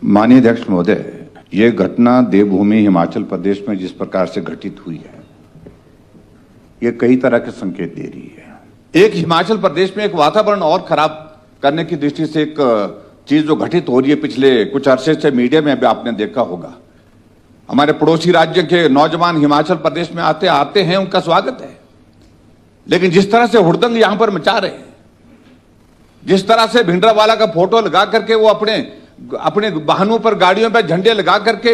माननीय अध्यक्ष महोदय, ये घटना देवभूमि हिमाचल प्रदेश में जिस प्रकार से घटित हुई है, ये कई तरह के संकेत दे रही है। एक हिमाचल प्रदेश में एक वातावरण और खराब करने की दृष्टि से एक चीज जो घटित हो रही है पिछले कुछ अरसे से मीडिया में भी आपने देखा होगा। हमारे पड़ोसी राज्य के नौजवान हिमाचल प्रदेश में आते हैं, उनका स्वागत है, लेकिन जिस तरह से हुड़दंग यहां पर मचा रहे हैं, जिस तरह से भिंडरावाला का फोटो लगा करके वो अपने वाहनों पर, गाड़ियों पर झंडे लगा करके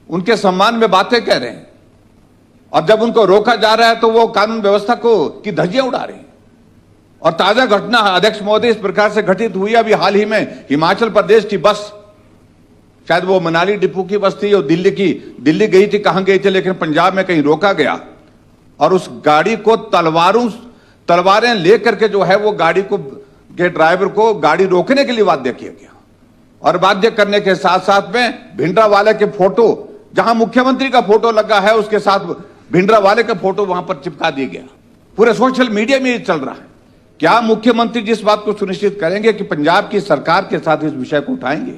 उनके सम्मान में बातें कह रहे हैं, और जब उनको रोका जा रहा है तो वो कानून व्यवस्था की धज्जियां उड़ा रहे हैं। और ताजा घटना अध्यक्ष महोदय इस प्रकार से घटित हुई अभी हाल ही में हिमाचल प्रदेश की बस, शायद वो मनाली डिपो की बस थी और दिल्ली गई थी, कहां गई थी, लेकिन पंजाब में कहीं रोका गया और उस गाड़ी को तलवारें लेकर के जो है वो गाड़ी के ड्राइवर को गाड़ी रोकने के लिए बाध्य किया गया, और बाध्य करने के साथ साथ में भिंडरावाले के फोटो, जहां मुख्यमंत्री का फोटो लगा है उसके साथ भिंडरावाले का फोटो वहां पर चिपका दिया गया। पूरे सोशल मीडिया में ये चल रहा है। क्या मुख्यमंत्री जिस बात को सुनिश्चित करेंगे कि पंजाब की सरकार के साथ इस विषय को उठाएंगे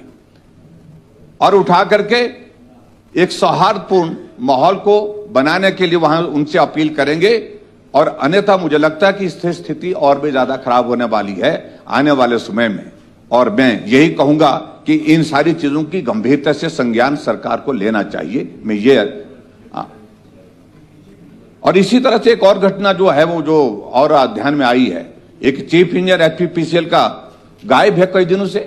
और उठा करके एक सौहार्दपूर्ण माहौल को बनाने के लिए वहां उनसे अपील करेंगे, और अन्यथा मुझे लगता है कि इससे स्थिति और भी ज्यादा खराब होने वाली है आने वाले समय में। और मैं यही कहूंगा कि इन सारी चीजों की गंभीरता से संज्ञान सरकार को लेना चाहिए। मैं ये और इसी तरह से एक और घटना जो है वो जो और ध्यान में आई है, एक चीफ इंजीनियर एचपीपीसीएल का गायब है कई दिनों से,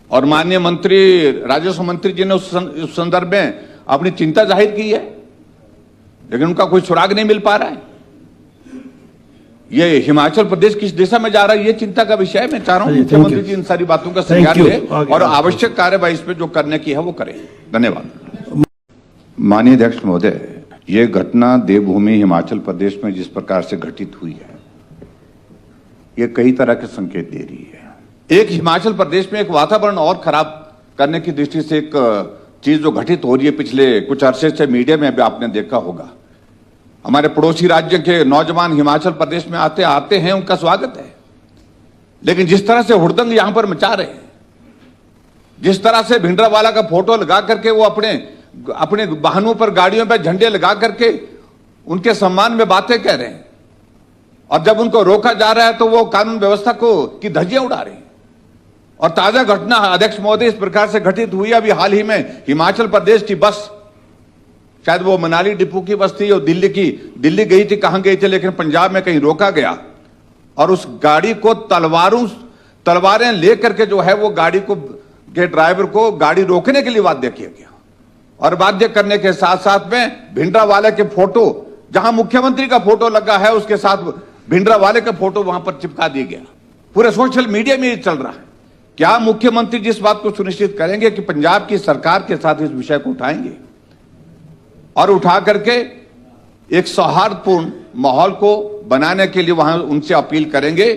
और माननीय मंत्री, राजस्व मंत्री जी ने उस संदर्भ में अपनी चिंता जाहिर की है, लेकिन उनका कोई सुराग नहीं मिल पा रहा है। ये हिमाचल प्रदेश किस दिशा में जा रहा है, ये चिंता का विषय है। मैं चाह रहा हूं मुख्यमंत्री जी इन सारी बातों का संज्ञान ले और आवश्यक कार्यवाही इस पर जो करने की है वो करें। धन्यवाद। माननीय अध्यक्ष महोदय, ये घटना देवभूमि हिमाचल प्रदेश में जिस प्रकार से घटित हुई है, ये कई तरह के संकेत दे रही है। एक हिमाचल प्रदेश में एक वातावरण और खराब करने की दृष्टि से एक चीज जो घटित हो रही है पिछले कुछ अरसे से मीडिया में भी आपने देखा होगा। हमारे पड़ोसी राज्य के नौजवान हिमाचल प्रदेश में आते हैं, उनका स्वागत है, लेकिन जिस तरह से हुड़दंग यहां पर मचा रहे हैं, जिस तरह से भिंडरावाला का फोटो लगा करके वो अपने वाहनों पर, गाड़ियों पर झंडे लगा करके उनके सम्मान में बातें कह रहे हैं, और जब उनको रोका जा रहा है तो वो कानून व्यवस्था की धज्जियां उड़ा रहे हैं। और ताजा घटना अध्यक्ष महोदय इस प्रकार से घटित हुई अभी हाल ही में हिमाचल प्रदेश की बस, शायद वो मनाली डिपो की बस थी और दिल्ली गई थी, कहां गई थी, लेकिन पंजाब में कहीं रोका गया और उस गाड़ी को तलवारें लेकर के जो है वो गाड़ी के ड्राइवर को गाड़ी रोकने के लिए बाध्य किया गया, और बाध्य करने के साथ साथ में भिंडरावाले के फोटो, जहां मुख्यमंत्री का फोटो लगा है उसके साथ भिंडरावाले का फोटो वहां पर चिपका दिया गया। पूरे सोशल मीडिया में ये चल रहा है। क्या मुख्यमंत्री जिस बात को सुनिश्चित करेंगे कि पंजाब की सरकार के साथ इस विषय को उठाएंगे और उठा करके एक सौहार्दपूर्ण माहौल को बनाने के लिए वहां उनसे अपील करेंगे,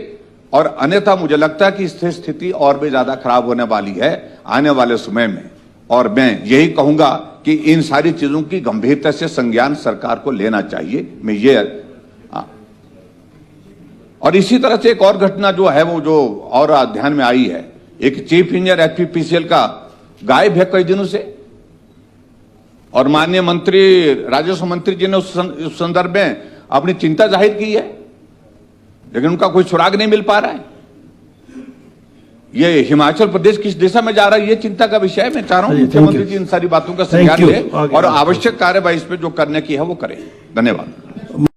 और अन्यथा मुझे लगता है कि इससे स्थिति और भी ज्यादा खराब होने वाली है आने वाले समय में। और मैं यही कहूंगा कि इन सारी चीजों की गंभीरता से संज्ञान सरकार को लेना चाहिए। मैं ये और इसी तरह से एक और घटना जो है वो जो और ध्यान में आई है, एक चीफ इंजीनियर एचपीपीसीएल का गायब है कई दिनों से, और माननीय मंत्री, राजस्व मंत्री जी ने उस संदर्भ में अपनी चिंता जाहिर की है, लेकिन उनका कोई सुराग नहीं मिल पा रहा है। ये हिमाचल प्रदेश किस दिशा में जा रहा है, ये चिंता का विषय है। मैं चाह रहा हूं मुख्यमंत्री जी इन सारी बातों का संज्ञान ले और आवश्यक कार्यवाही इस पर जो करने की है वो करें। धन्यवाद।